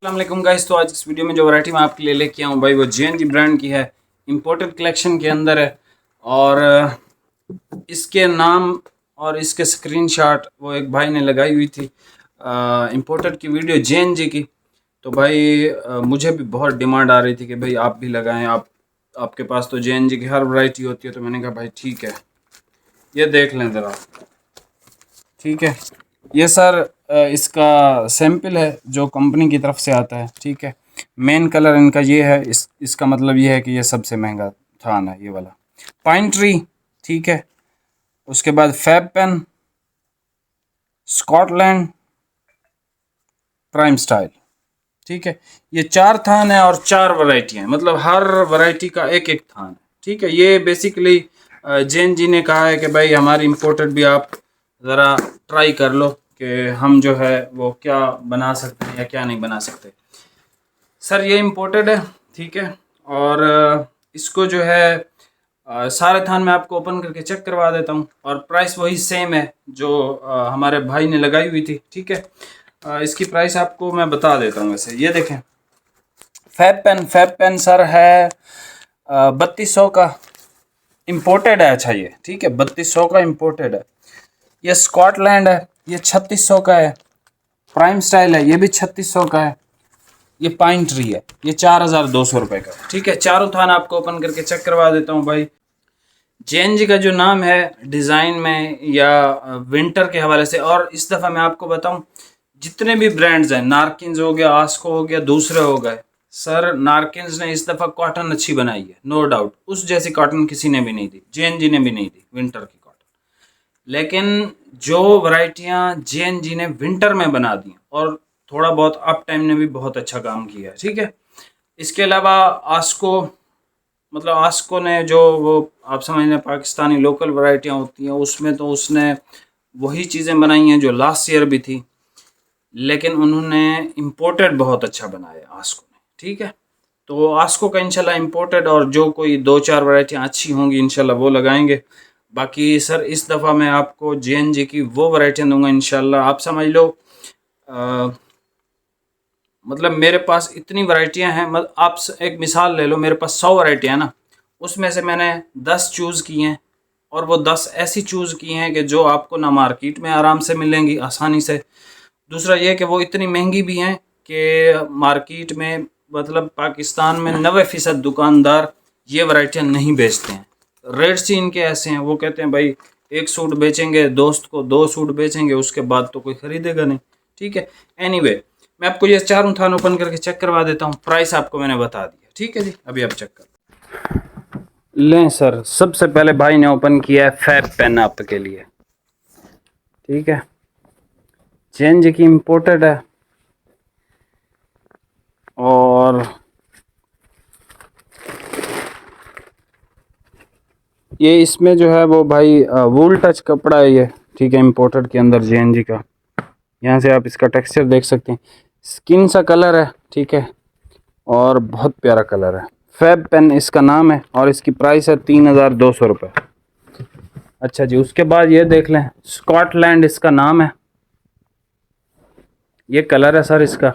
अस्सलाम गाइस। तो आज इस वीडियो में जो वैरायटी मैं आपके लिए लेके आऊँ भाई वो जेएनजी ब्रांड की है, इंपोर्टेड कलेक्शन के अंदर है। और इसके नाम और इसके स्क्रीनशॉट वो एक भाई ने लगाई हुई थी इंपोर्टेड की वीडियो जेएनजी की। तो भाई मुझे भी बहुत डिमांड आ रही थी कि भाई आप भी लगाएं, आपके पास तो जेएनजी की हर वैरायटी होती है। तो मैंने कहा भाई ठीक है, ये देख लें ज़रा। ठीक है, ये सर इसका सैंपल है जो कंपनी की तरफ से आता है। ठीक है, मेन कलर इनका ये है। इसका मतलब ये है कि ये सबसे महंगा थान है, ये वाला पाइन ट्री। ठीक है, उसके बाद fab pen, Scotland, prime style. ठीक है, ये 4 थान है और 4 वैरायटी हैं, मतलब हर वैरायटी का एक एक थान है। ठीक है, ये बेसिकली जैन जी ने कहा है कि भाई हमारी इंपोर्टेड भी आप ज़रा ट्राई कर लो कि हम जो है वो क्या बना सकते हैं या क्या नहीं बना सकते। सर ये इंपोर्टेड है, ठीक है। और इसको जो है सारे थान मैं आपको ओपन करके चेक करवा देता हूँ और प्राइस वही सेम है जो हमारे भाई ने लगाई हुई थी। ठीक है, इसकी प्राइस आपको मैं बता देता हूँ। वैसे ये देखें, फैब पेन सर है 3200 का इम्पोर्टेड है। अच्छा ये ठीक है, 3200 का इम्पोर्टेड है। ये स्कॉटलैंड है, ये 3600 का है। प्राइम स्टाइल है, ये भी 3600 का है। ये पाइन ट्री है, ये 4200 रुपये का। ठीक है, चारों थान आपको ओपन करके चेक करवा देता हूँ भाई। जेएनजी का जो नाम है डिज़ाइन में या विंटर के हवाले से, और इस दफ़ा मैं आपको बताऊं जितने भी ब्रांड्स हैं, नारकिन्स हो गया, आस्को हो गया, दूसरे हो गए, सर नारकिन्स ने इस दफ़ा कॉटन अच्छी बनाई है, नो डाउट। उस जैसी कॉटन किसी ने भी नहीं दी, जेएनजी ने भी नहीं दी विंटर की कॉटन। लेकिन जो वैरायटियाँ जेएनजी ने विंटर में बना दी और थोड़ा बहुत अप टाइम ने भी बहुत अच्छा काम किया है। ठीक है, इसके अलावा आस्को, मतलब आस्को ने जो वो आप समझ लें पाकिस्तानी लोकल वैरायटियाँ होती हैं, उसमें तो उसने वही चीज़ें बनाई हैं जो लास्ट ईयर भी थी, लेकिन उन्होंने इम्पोर्टेड बहुत अच्छा बनाया आस्को ने। ठीक है, तो आस्को का इंशाल्लाह इम्पोर्टेड और जो कोई 2-4 वैरायटियाँ अच्छी होंगी इंशाल्लाह वो लगाएंगे। बाकी सर इस दफ़ा मैं आपको जेएनजी की वो वैरायटियाँ दूंगा इंशाल्लाह। आप समझ लो मतलब मेरे पास इतनी वैरायटियां हैं, मतलब आप एक मिसाल ले लो, मेरे पास 100 वैरायटियां ना, उसमें से मैंने 10 चूज़ की हैं और वो 10 ऐसी चूज़ की हैं कि जो आपको ना मार्केट में आराम से मिलेंगी आसानी से। दूसरा ये कि वो इतनी महंगी भी हैं कि मार्केट में, मतलब पाकिस्तान में 90% दुकानदार ये वैरायटियाँ नहीं बेचते हैं। रेट्स ही इनके ऐसे हैं, वो कहते हैं भाई एक सूट बेचेंगे, दोस्त को 2 सूट बेचेंगे, उसके बाद तो कोई ख़रीदेगा नहीं। ठीक है, एनीवे मैं आपको ये चारों थान ओपन करके चेक करवा देता हूँ। प्राइस आपको मैंने बता दिया। ठीक है जी, अभी आप चेक कर लें। सर सबसे पहले भाई ने ओपन किया है फैब पेन आपके लिए। ठीक है, चेंज की इम्पोर्टेड है और ये इसमें जो है वो भाई वूल टच कपड़ा है ये। ठीक है, इम्पोर्टेड के अंदर जेएनजी का, यहाँ से आप इसका टेक्सचर देख सकते हैं, स्किन सा कलर है। ठीक है, और बहुत प्यारा कलर है। फैब पेन इसका नाम है और इसकी प्राइस है 3200 रुपये। अच्छा जी, उसके बाद ये देख लें, स्कॉटलैंड इसका नाम है, ये कलर है सर इसका।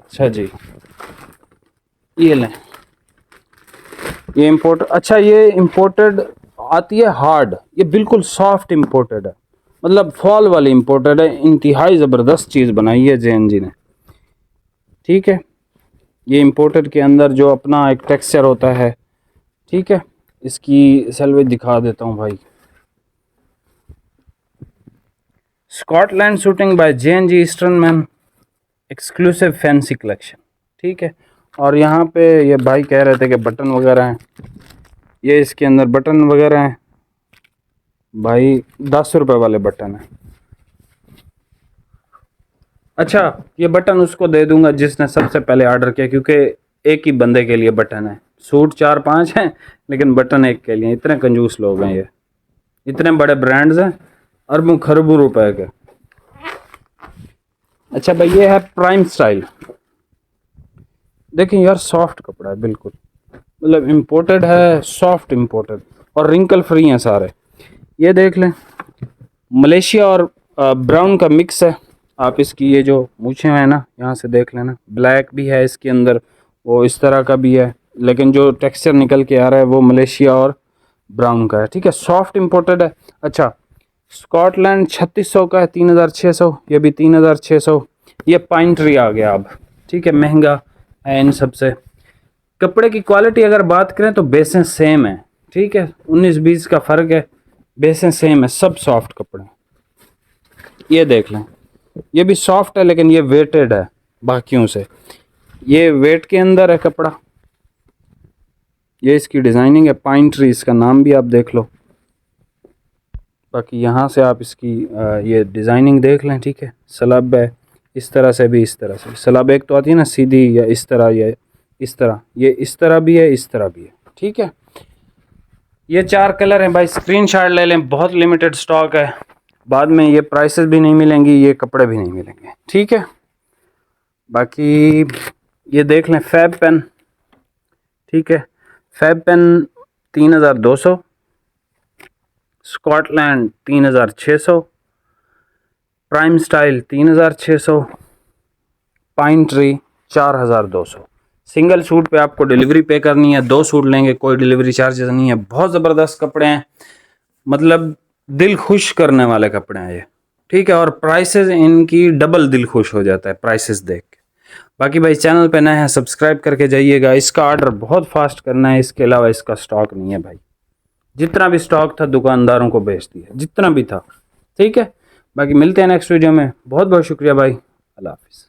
अच्छा जी, ये लें, ये इम्पोर्ट, अच्छा ये इम्पोर्टेड आती है हार्ड, ये बिल्कुल सॉफ्ट इम्पोर्टेड है, मतलब फॉल वाली इम्पोर्टेड है। इंतहाई ज़बरदस्त चीज़ बनाई है जेएनजी ने। ठीक है, ये इम्पोर्टेड के अंदर जो अपना एक टेक्सचर होता है। ठीक है, इसकी सेल्वेज दिखा देता हूँ भाई। Scotland suiting by JNG Easternman exclusive fancy collection. ठीक है, और यहाँ पे ये भाई कह रहे थे कि बटन वगैरह हैं, ये इसके अंदर बटन वगैरह हैं भाई, 10 रुपये वाले बटन हैं। अच्छा, ये बटन उसको दे दूंगा जिसने सबसे पहले ऑर्डर किया, क्योंकि एक ही बंदे के लिए बटन है, सूट 4-5 हैं लेकिन बटन एक के लिए। इतने कंजूस लोग हैं ये, इतने बड़े ब्रांड्स हैं, अरबों खरबों रुपए के। अच्छा भाई, ये है प्राइम स्टाइल। देखिए यार, सॉफ्ट कपड़ा है बिल्कुल, मतलब इम्पोर्टेड है, सॉफ्ट इम्पोर्टेड और रिंकल फ्री हैं सारे। ये देख लें, मलेशिया और ब्राउन का मिक्स है। आप इसकी ये जो मूछें हैं ना, यहाँ से देख लेना, ब्लैक भी है इसके अंदर, वो इस तरह का भी है, लेकिन जो टेक्सचर निकल के आ रहा है वो मलेशिया और ब्राउन का है। ठीक है, सॉफ्ट इम्पोर्टेड है। अच्छा, स्कॉटलैंड 3600 का है, 3600, ये भी 3600। ये पाइन ट्री आ गया अब। ठीक है, महंगा है इन सबसे। कपड़े की क्वालिटी अगर बात करें तो बेसें सेम है। ठीक है, 19-20 का फ़र्क है, बेसें सेम है, सब सॉफ्ट कपड़े। ये देख लें, ये भी सॉफ्ट है लेकिन ये वेटेड है बाकियों से, ये वेट के अंदर है कपड़ा। ये इसकी डिज़ाइनिंग है, पाइन ट्री इसका नाम भी आप देख लो। बाकी यहाँ से आप इसकी ये डिज़ाइनिंग देख लें। ठीक है, स्लब है इस तरह से भी, इस तरह से स्लब एक तो आती है ना सीधी, या इस तरह, या इस तरह, ये इस तरह भी है, इस तरह भी है। ठीक है, ये 4 कलर हैं भाई, स्क्रीनशॉट ले लें, बहुत लिमिटेड स्टॉक है, बाद में ये प्राइसेस भी नहीं मिलेंगी, ये कपड़े भी नहीं मिलेंगे। ठीक है, बाकी ये देख लें फैब पेन। ठीक है, fab pen 3200, Scotland 3600, prime style 3600, pine tree 4200। Single suit पे आपको डिलीवरी पे करनी है, 2 सूट लेंगे कोई डिलीवरी चार्जेस नहीं है। बहुत ज़बरदस्त कपड़े हैं, मतलब दिल खुश करने वाले कपड़े हैं ये। ठीक है, और प्राइसेस इनकी डबल दिल खुश हो जाता है प्राइसेस देख के। बाकी भाई चैनल पे नए हैं, सब्सक्राइब करके जाइएगा। इसका ऑर्डर बहुत फास्ट करना है, इसके अलावा इसका स्टॉक नहीं है भाई। जितना भी स्टॉक था दुकानदारों को बेच दिया, जितना भी था। ठीक है, बाकी मिलते हैं नेक्स्ट वीडियो में। बहुत बहुत शुक्रिया भाई, अल्लाह हाफिज़।